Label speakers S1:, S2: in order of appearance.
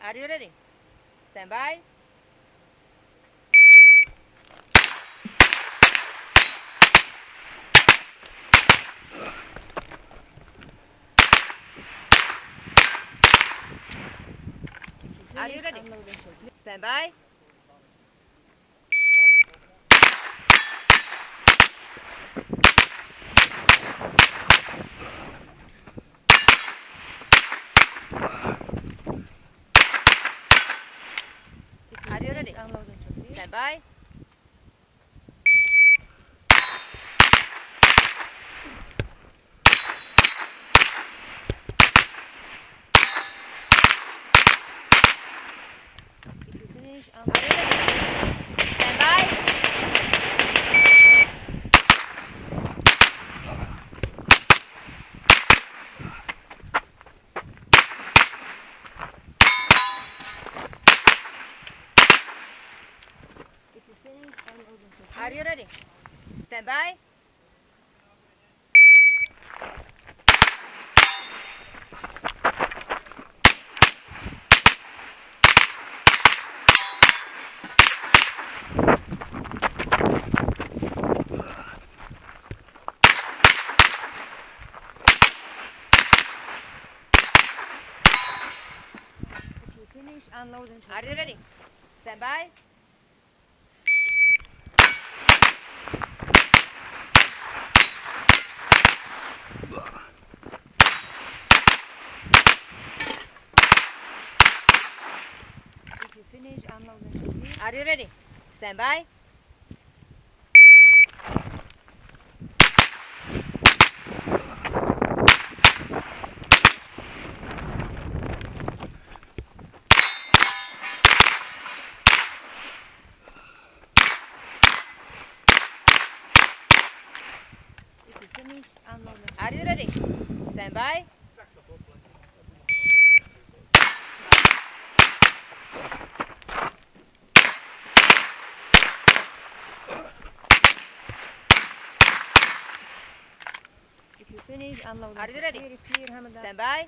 S1: Are you ready? Stand by. Are you ready? Stand by. Are you ready? Stand by. If you finish, are you ready? Stand by. If you finish, are you ready? Stand by. Finish unloading. Are you ready? Stand by. If you finish unloading. Are you ready? Stand by. Finish unloading. Are you ready? Stand by. If you finish unloading. Are you ready? Stand by.